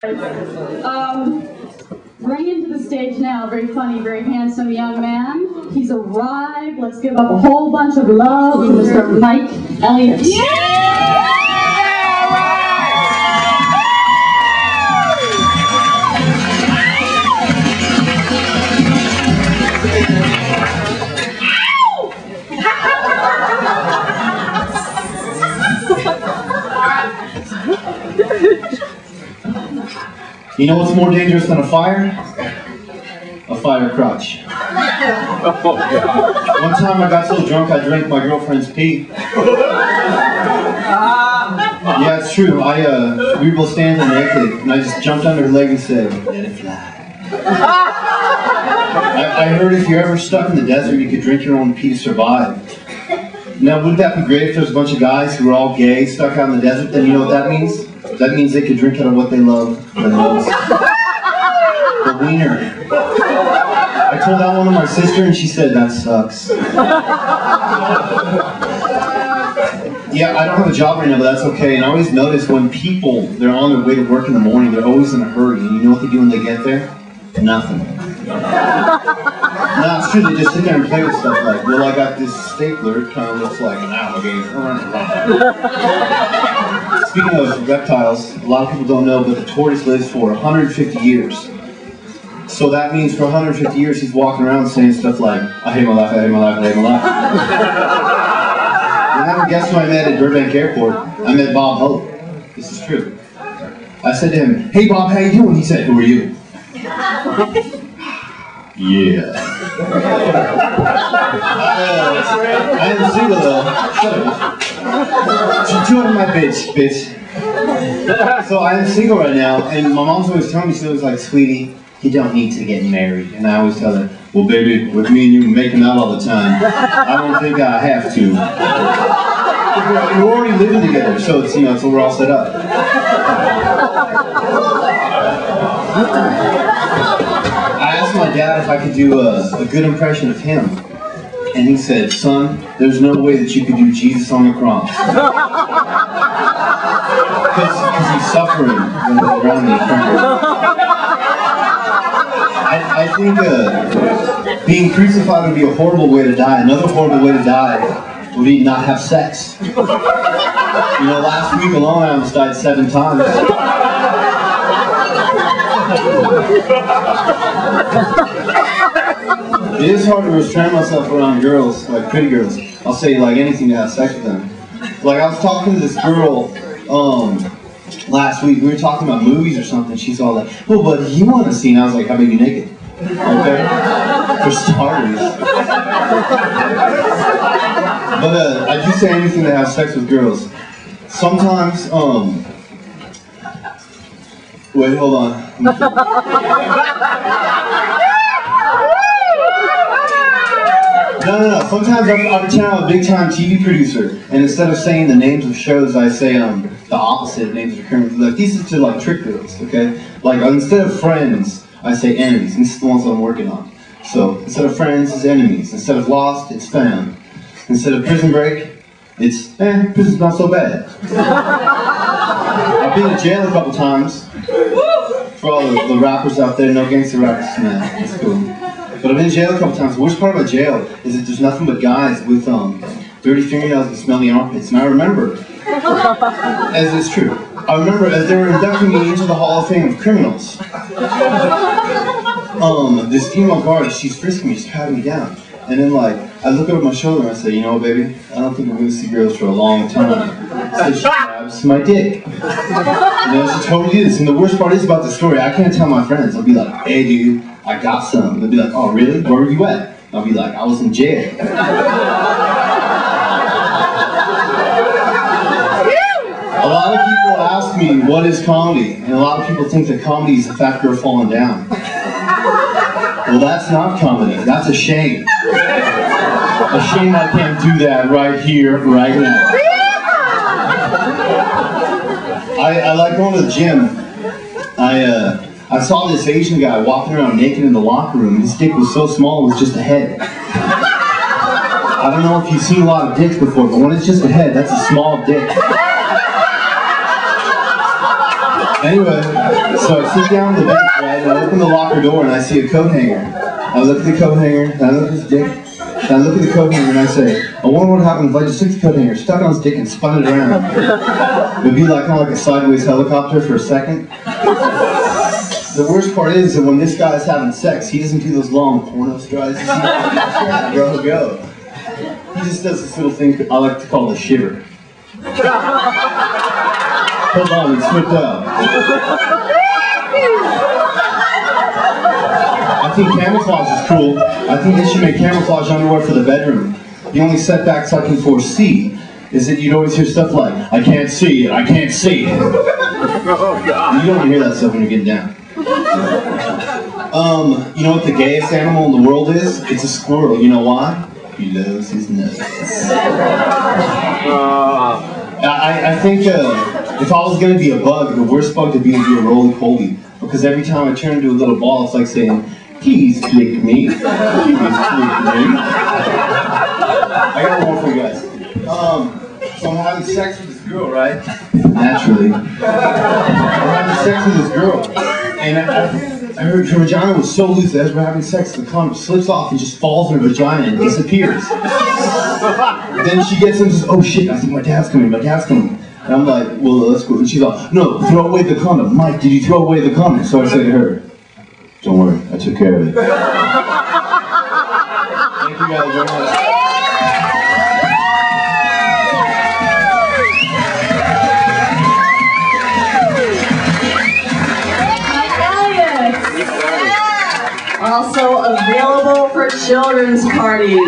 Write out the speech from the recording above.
Bring into the stage now a very funny, very handsome young man. He's arrived. Let's give up a whole bunch of love to Mr. Mike Elliott. You know what's more dangerous than a fire? A fire crotch. One time I got so drunk I drank my girlfriend's pee. Yeah, it's true. We were both standing naked, and I just jumped under her leg and said, "Let it fly." I heard if you're ever stuck in the desert, you could drink your own pee to survive. Now, wouldn't that be great if there was a bunch of guys who were all gay stuck out in the desert? Then you know what that means? That means they could drink out of what they love the most. The wiener. I told that one to my sister and she said, "That sucks." Yeah, I don't have a job right now, but that's okay. And I always notice when people, they're on their way to work in the morning, they're always in a hurry. And you know what they do when they get there? Nothing. No, it's true, they just sit there and play with stuff like, well, I got this stapler, it kind of looks like an alligator. Speaking of reptiles, a lot of people don't know, but the tortoise lives for 150 years. So that means for 150 years he's walking around saying stuff like, "I hate my life, I hate my life, I hate my life." And then guess who I met at Burbank Airport? I met Bob Hope. This is true. I said to him, "Hey Bob, how you doing?" He said, "Who are you?" Yeah. I am single though. Shut up. She's too out of my bitch. So I am single right now, and my mom's always telling me, she's always like, "Sweetie, you don't need to get married." And I always tell her, "Well, baby, with me and you making out all the time, I don't think I have to." We're already living together, so it's, so we're all set up. I asked my dad if I could do a good impression of him, and he said, "Son, there's no way that you could do Jesus on the cross." Because he's suffering around me. I think being crucified would be a horrible way to die. Another horrible way to die would be not have sex. Last week alone I almost died 7 times. It is hard to restrain myself around girls, like pretty girls. I'll say like anything to have sex with them. Like I was talking to this girl last week. We were talking about movies or something. She's all like, "Oh, but you want to see?" And I was like, "How about you naked?" Okay, for starters. But I do say anything to have sex with girls. Sometimes, wait, hold on. No. Sometimes I pretend I'm a big-time TV producer, and instead of saying the names of shows, I say the opposite names of current. Like these are to like trick girls, okay? Like instead of friends, I say enemies. And this is the ones that I'm working on. So instead of friends, it's enemies. Instead of lost, it's found. Instead of prison break, it's prison's not so bad. I've been in jail a couple times. For all the rappers out there, no gangster rappers, man. That's cool. But I've been in jail a couple times. The worst part about jail is that there's nothing but guys with dirty fingernails and smelly armpits. And I remember, as it's true, I remember as they were inducting me into the Hall of Fame of Criminals, this female guard, she's frisking me, she's patting me down. And then I look over my shoulder and I say, "You know what, baby, I don't think we're going to see girls for a long time." So she grabs my dick. She totally did this. And the worst part is about the story, I can't tell my friends. I'll be like, "Hey dude, I got some." They'll be like, "Oh really? Where were you at?" I'll be like, "I was in jail." A lot of people ask me, what is comedy? And a lot of people think that comedy is a fat girl falling down. Well, that's not comedy. That's a shame. A shame I can't do that right here, right now. I like going to the gym. I saw this Asian guy walking around naked in the locker room. His dick was so small, it was just a head. I don't know if you've seen a lot of dicks before, but when it's just a head, that's a small dick. Anyway, so I sit down on the bench, right, and I open the locker door and I see a coat hanger. I look at the coat hanger, and I look at his dick, and I look at the coat hanger and I say, I wonder what happened if I just took the coat hanger, stuck it on his dick and spun it around. It would be like kind of like a sideways helicopter for a second. The worst part is that when this guy's having sex, he doesn't do those long porno strides. Bro, go. He just does this little thing I like to call a shiver. Hold on, it's flipped out. I think camouflage is cool. I think they should make camouflage underwear for the bedroom. The only setbacks I can foresee is that you'd always hear stuff like, I can't see it, I can't see it. Oh, God. You don't hear that stuff when you're getting down. You know what the gayest animal in the world is? It's a squirrel. You know why? He loves his nuts. I think if I was going to be a bug, the worst bug to be would be a roly-poly. Because every time I turn into a little ball, it's like saying, please flick me. Please flick me. I got one more for you guys. So I'm having sex with this girl, right? Naturally. I'm having sex with this girl. And I heard her vagina was so loose that as we're having sex, the condom slips off and just falls in her vagina and disappears. Then she gets in and says, oh shit, I think my dad's coming, And I'm like, well, let's go. And she's like, no, throw away the condom. Mike, did you throw away the condom? So I say to her, don't worry, I took care of it. Thank you guys very much. Also available for children's parties.